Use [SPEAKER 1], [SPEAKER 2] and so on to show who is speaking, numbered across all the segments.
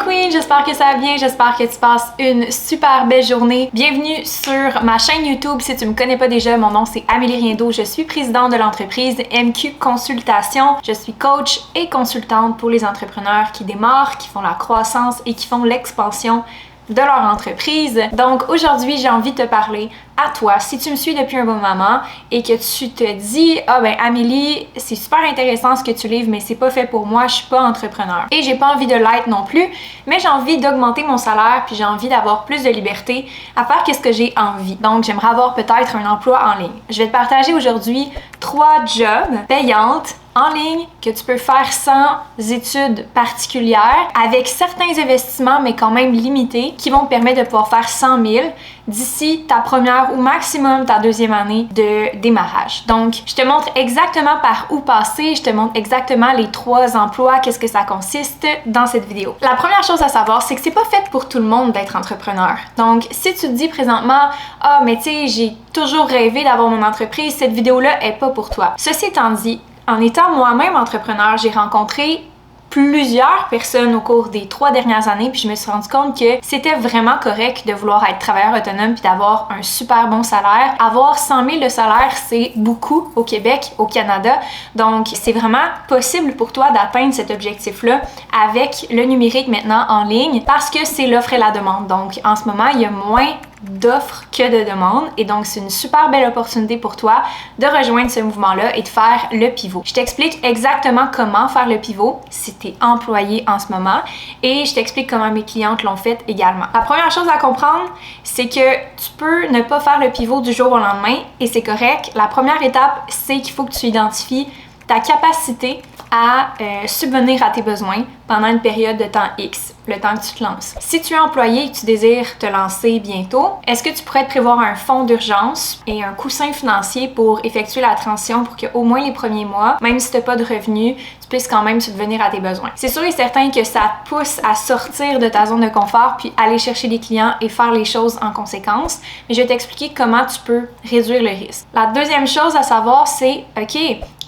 [SPEAKER 1] Queen, j'espère que ça va bien, j'espère que tu passes une super belle journée. Bienvenue sur ma chaîne YouTube. Si tu me connais pas déjà, mon nom c'est Amélie Riendo. Je suis présidente de l'entreprise MQ Consultation. Je suis coach et consultante pour les entrepreneurs qui démarrent, qui font la croissance et qui font l'expansion de leur entreprise. Donc aujourd'hui, j'ai envie de te parler à toi, si tu me suis depuis un bon moment et que tu te dis « Ah ben Amélie, c'est super intéressant ce que tu livres, mais c'est pas fait pour moi, je suis pas entrepreneur. » Et j'ai pas envie de l'être non plus, mais j'ai envie d'augmenter mon salaire puis j'ai envie d'avoir plus de liberté à faire ce que j'ai envie. Donc j'aimerais avoir peut-être un emploi en ligne. Je vais te partager aujourd'hui 3 jobs payantes en ligne que tu peux faire sans études particulières, avec certains investissements, mais quand même limités, qui vont te permettre de pouvoir faire 100 000 d'ici ta première ou maximum ta deuxième année de démarrage. Donc, je te montre exactement par où passer, je te montre exactement les 3 emplois, qu'est-ce que ça consiste dans cette vidéo. La première chose à savoir, c'est que c'est pas fait pour tout le monde d'être entrepreneur. Donc, si tu te dis présentement, ah, mais tu sais, j'ai toujours rêvé d'avoir mon entreprise, cette vidéo-là est pas pour toi. Ceci étant dit, en étant moi-même entrepreneur, j'ai rencontré plusieurs personnes au cours des 3 dernières années, puis je me suis rendu compte que c'était vraiment correct de vouloir être travailleur autonome puis d'avoir un super bon salaire. Avoir 100 000 de salaire, c'est beaucoup au Québec, au Canada. Donc, c'est vraiment possible pour toi d'atteindre cet objectif-là avec le numérique maintenant en ligne parce que c'est l'offre et la demande. Donc, en ce moment, il y a moins d'offres que de demandes et donc c'est une super belle opportunité pour toi de rejoindre ce mouvement-là et de faire le pivot. Je t'explique exactement comment faire le pivot si tu es employé en ce moment et je t'explique comment mes clientes l'ont fait également. La première chose à comprendre, c'est que tu peux ne pas faire le pivot du jour au lendemain et c'est correct. La première étape, c'est qu'il faut que tu identifies ta capacité à subvenir à tes besoins pendant une période de temps X, le temps que tu te lances. Si tu es employé et que tu désires te lancer bientôt, est-ce que tu pourrais te prévoir un fonds d'urgence et un coussin financier pour effectuer la transition pour qu'au moins les premiers mois, même si tu n'as pas de revenus, tu puisses quand même subvenir à tes besoins? C'est sûr et certain que ça te pousse à sortir de ta zone de confort puis aller chercher des clients et faire les choses en conséquence, mais je vais t'expliquer comment tu peux réduire le risque. La deuxième chose à savoir, c'est OK,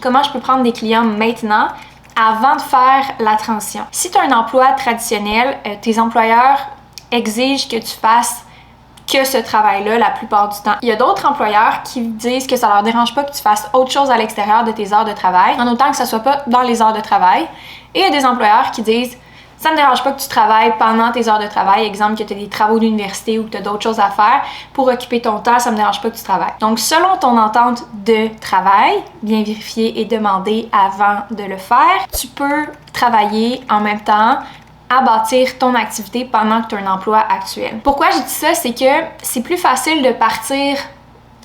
[SPEAKER 1] comment je peux prendre des clients maintenant avant de faire la transition. Si tu as un emploi traditionnel, tes employeurs exigent que tu fasses que ce travail-là la plupart du temps. Il y a d'autres employeurs qui disent que ça leur dérange pas que tu fasses autre chose à l'extérieur de tes heures de travail, en autant que ça soit pas dans les heures de travail. Et il y a des employeurs qui disent ça me dérange pas que tu travailles pendant tes heures de travail, exemple que tu as des travaux d'université ou que tu as d'autres choses à faire pour occuper ton temps, ça me dérange pas que tu travailles. Donc selon ton entente de travail, bien vérifier et demander avant de le faire, tu peux travailler en même temps à bâtir ton activité pendant que tu as un emploi actuel. Pourquoi je dis ça, c'est que c'est plus facile de partir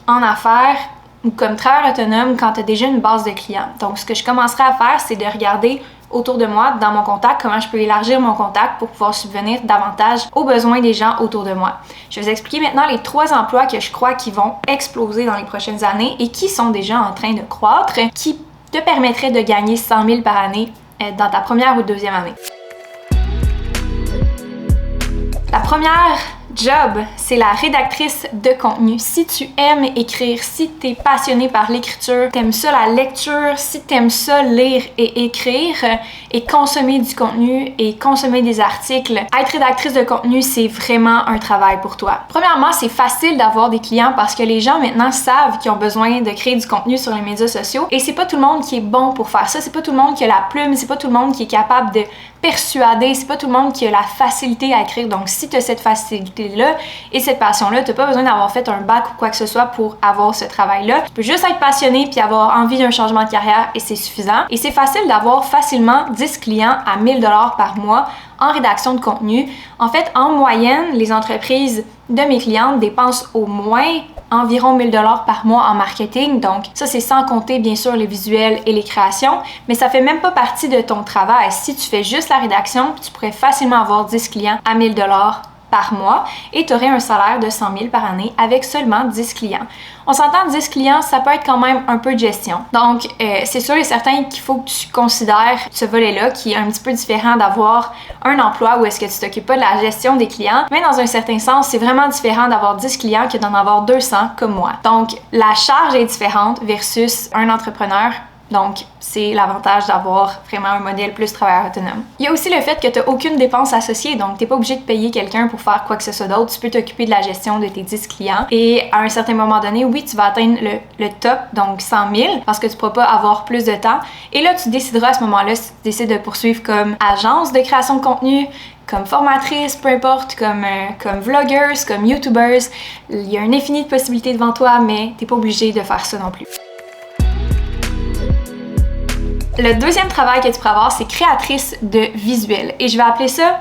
[SPEAKER 1] en affaires ou comme travailleur autonome quand tu as déjà une base de clients. Donc ce que je commencerai à faire, c'est de regarder autour de moi, dans mon contact, comment je peux élargir mon contact pour pouvoir subvenir davantage aux besoins des gens autour de moi. Je vais vous expliquer maintenant les 3 emplois que je crois qui vont exploser dans les prochaines années et qui sont déjà en train de croître, qui te permettraient de gagner 100 000 par année dans ta première ou deuxième année. La première job, c'est la rédactrice de contenu. Si tu aimes écrire, si tu es passionné par l'écriture, t'aimes ça la lecture, si t'aimes ça lire et écrire et consommer du contenu et consommer des articles, être rédactrice de contenu, c'est vraiment un travail pour toi. Premièrement, c'est facile d'avoir des clients parce que les gens maintenant savent qu'ils ont besoin de créer du contenu sur les médias sociaux et c'est pas tout le monde qui est bon pour faire ça, c'est pas tout le monde qui a la plume, c'est pas tout le monde qui est capable de persuader, c'est pas tout le monde qui a la facilité à écrire. Donc si tu as cette facilité-là et cette passion-là, tu n'as pas besoin d'avoir fait un bac ou quoi que ce soit pour avoir ce travail-là. Tu peux juste être passionné puis avoir envie d'un changement de carrière et c'est suffisant. Et c'est facile d'avoir facilement 10 clients à 1 000 $ par mois en rédaction de contenu. En fait, en moyenne, les entreprises de mes clientes dépensent au moins environ 1 000 $ par mois en marketing. Donc ça, c'est sans compter bien sûr les visuels et les créations, mais ça fait même pas partie de ton travail. Si tu fais juste la rédaction, tu pourrais facilement avoir 10 clients à 1 000 $ par mois et tu aurais un salaire de 100 000 par année avec seulement 10 clients. On s'entend, 10 clients, ça peut être quand même un peu de gestion. Donc, c'est sûr et certain qu'il faut que tu considères ce volet-là qui est un petit peu différent d'avoir un emploi où est-ce que tu t'occupes pas de la gestion des clients. Mais dans un certain sens, c'est vraiment différent d'avoir 10 clients que d'en avoir 200 comme moi. Donc, la charge est différente versus un entrepreneur Donc, c'est l'avantage d'avoir vraiment un modèle plus travailleur autonome. Il y a aussi le fait que tu n'as aucune dépense associée, donc tu n'es pas obligé de payer quelqu'un pour faire quoi que ce soit d'autre. Tu peux t'occuper de la gestion de tes 10 clients. Et à un certain moment donné, oui, tu vas atteindre le top, donc 100 000, parce que tu ne pourras pas avoir plus de temps. Et là, tu décideras à ce moment-là si tu décides de poursuivre comme agence de création de contenu, comme formatrice, peu importe, comme vlogueuse, comme youtubers. Il y a un infini de possibilités devant toi, mais tu n'es pas obligé de faire ça non plus. Le deuxième travail que tu pourras avoir, c'est créatrice de visuel. Et je vais appeler ça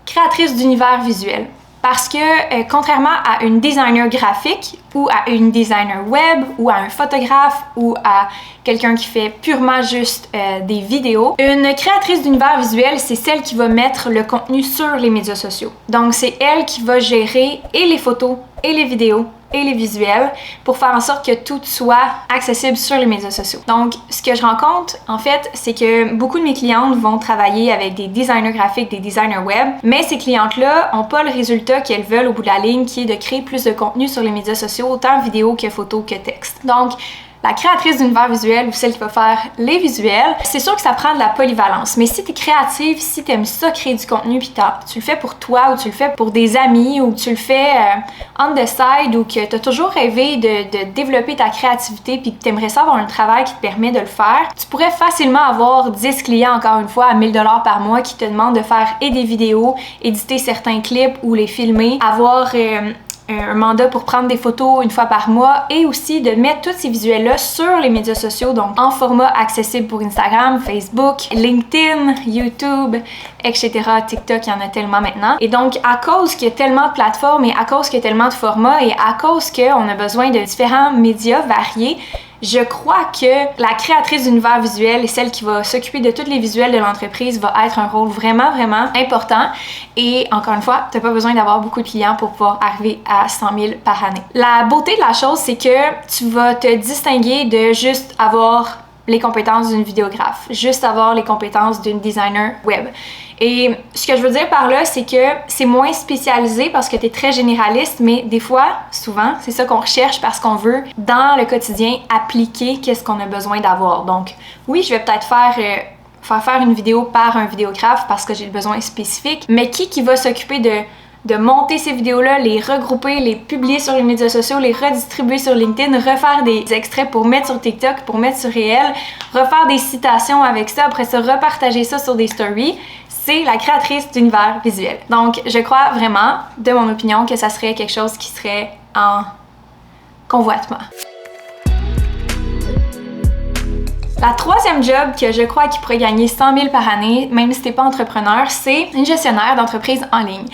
[SPEAKER 1] créatrice d'univers visuel. Parce que contrairement à une designer graphique ou à une designer web ou à un photographe ou à quelqu'un qui fait purement juste des vidéos, une créatrice d'univers visuel, c'est celle qui va mettre le contenu sur les médias sociaux. Donc c'est elle qui va gérer et les photos et les vidéos et les visuels pour faire en sorte que tout soit accessible sur les médias sociaux. Donc, ce que je rencontre, en fait, c'est que beaucoup de mes clientes vont travailler avec des designers graphiques, des designers web, mais ces clientes-là n'ont pas le résultat qu'elles veulent au bout de la ligne, qui est de créer plus de contenu sur les médias sociaux, autant vidéo que photo que texte. Donc, la créatrice d'univers visuel ou celle qui va faire les visuels, c'est sûr que ça prend de la polyvalence. Mais si tu es créative, si tu aimes ça, créer du contenu, puis tu le fais pour toi ou tu le fais pour des amis ou tu le fais on the side ou que tu as toujours rêvé de développer ta créativité puis que tu aimerais ça avoir un travail qui te permet de le faire, tu pourrais facilement avoir 10 clients, encore une fois, à 1000 $ par mois qui te demandent de faire et des vidéos, éditer certains clips ou les filmer, avoir un mandat pour prendre des photos une fois par mois et aussi de mettre tous ces visuels-là sur les médias sociaux, donc en format accessible pour Instagram, Facebook, LinkedIn, YouTube, etc. TikTok, il y en a tellement maintenant. Et donc, à cause qu'il y a tellement de plateformes et à cause qu'il y a tellement de formats et à cause qu'on a besoin de différents médias variés, je crois que la créatrice d'univers visuel et celle qui va s'occuper de tous les visuels de l'entreprise va être un rôle vraiment, vraiment important. Et encore une fois, tu n'as pas besoin d'avoir beaucoup de clients pour pouvoir arriver à 100 000 par année. La beauté de la chose, c'est que tu vas te distinguer de juste avoir les compétences d'une vidéographe, juste avoir les compétences d'une designer web. Et ce que je veux dire par là, c'est que c'est moins spécialisé parce que tu es très généraliste, mais des fois, souvent, c'est ça qu'on recherche parce qu'on veut, dans le quotidien, appliquer qu'est-ce qu'on a besoin d'avoir. Donc, oui, je vais peut-être faire une vidéo par un vidéographe parce que j'ai le besoin spécifique, mais qui va s'occuper de monter ces vidéos-là, les regrouper, les publier sur les médias sociaux, les redistribuer sur LinkedIn, refaire des extraits pour mettre sur TikTok, pour mettre sur Réel, refaire des citations avec ça, après ça, repartager ça sur des stories. C'est la créatrice d'univers visuel. Donc, je crois vraiment, de mon opinion, que ça serait quelque chose qui serait en convoitement. La troisième job que je crois qui pourrait gagner 100 000 par année, même si t'es pas entrepreneur, c'est une gestionnaire d'entreprise en ligne.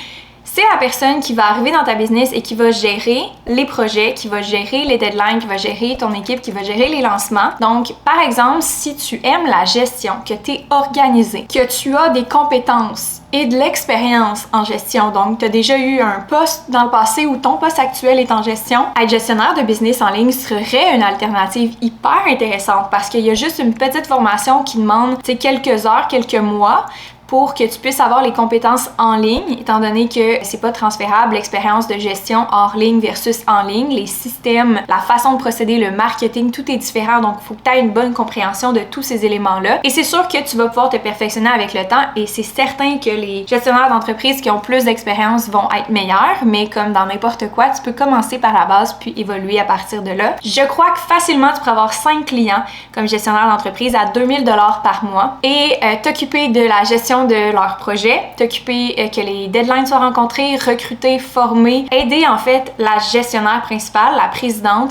[SPEAKER 1] C'est la personne qui va arriver dans ta business et qui va gérer les projets, qui va gérer les deadlines, qui va gérer ton équipe, qui va gérer les lancements. Donc, par exemple, si tu aimes la gestion, que tu es organisé, que tu as des compétences et de l'expérience en gestion, donc tu as déjà eu un poste dans le passé ou ton poste actuel est en gestion, être gestionnaire de business en ligne serait une alternative hyper intéressante parce qu'il y a juste une petite formation qui demande quelques heures, quelques mois, pour que tu puisses avoir les compétences en ligne, étant donné que c'est pas transférable l'expérience de gestion hors ligne versus en ligne, les systèmes, la façon de procéder, le marketing, tout est différent, donc il faut que tu aies une bonne compréhension de tous ces éléments-là. Et c'est sûr que tu vas pouvoir te perfectionner avec le temps et c'est certain que les gestionnaires d'entreprise qui ont plus d'expérience vont être meilleurs, mais comme dans n'importe quoi, tu peux commencer par la base puis évoluer à partir de là. Je crois que facilement tu pourrais avoir 5 clients comme gestionnaire d'entreprise à 2000 $ par mois et t'occuper de la gestion de leur projet, t'occuper que les deadlines soient rencontrés, recruter, former, aider en fait la gestionnaire principale, la présidente,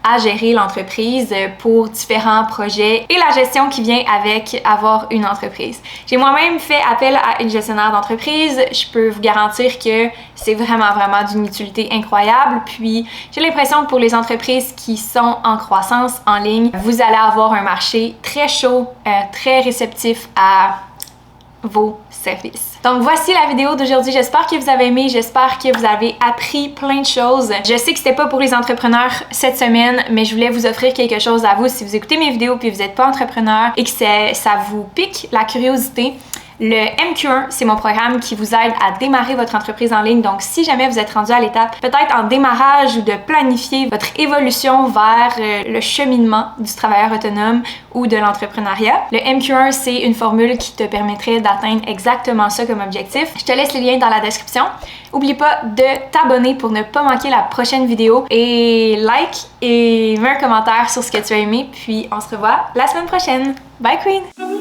[SPEAKER 1] à gérer l'entreprise pour différents projets et la gestion qui vient avec avoir une entreprise. J'ai moi-même fait appel à une gestionnaire d'entreprise. Je peux vous garantir que c'est vraiment, vraiment d'une utilité incroyable. Puis, j'ai l'impression que pour les entreprises qui sont en croissance en ligne, vous allez avoir un marché très chaud, très réceptif à vos services. Donc voici la vidéo d'aujourd'hui. J'espère que vous avez aimé, j'espère que vous avez appris plein de choses. Je sais que c'était pas pour les entrepreneurs cette semaine, mais je voulais vous offrir quelque chose à vous. Si vous écoutez mes vidéos puis vous n'êtes pas entrepreneur et que ça vous pique la curiosité, Le MQ1, c'est mon programme qui vous aide à démarrer votre entreprise en ligne. Donc, si jamais vous êtes rendu à l'étape peut-être en démarrage ou de planifier votre évolution vers le cheminement du travailleur autonome ou de l'entrepreneuriat, le MQ1, c'est une formule qui te permettrait d'atteindre exactement ça comme objectif. Je te laisse les liens dans la description. N'oublie pas de t'abonner pour ne pas manquer la prochaine vidéo et like et mets un commentaire sur ce que tu as aimé. Puis on se revoit la semaine prochaine. Bye Queen!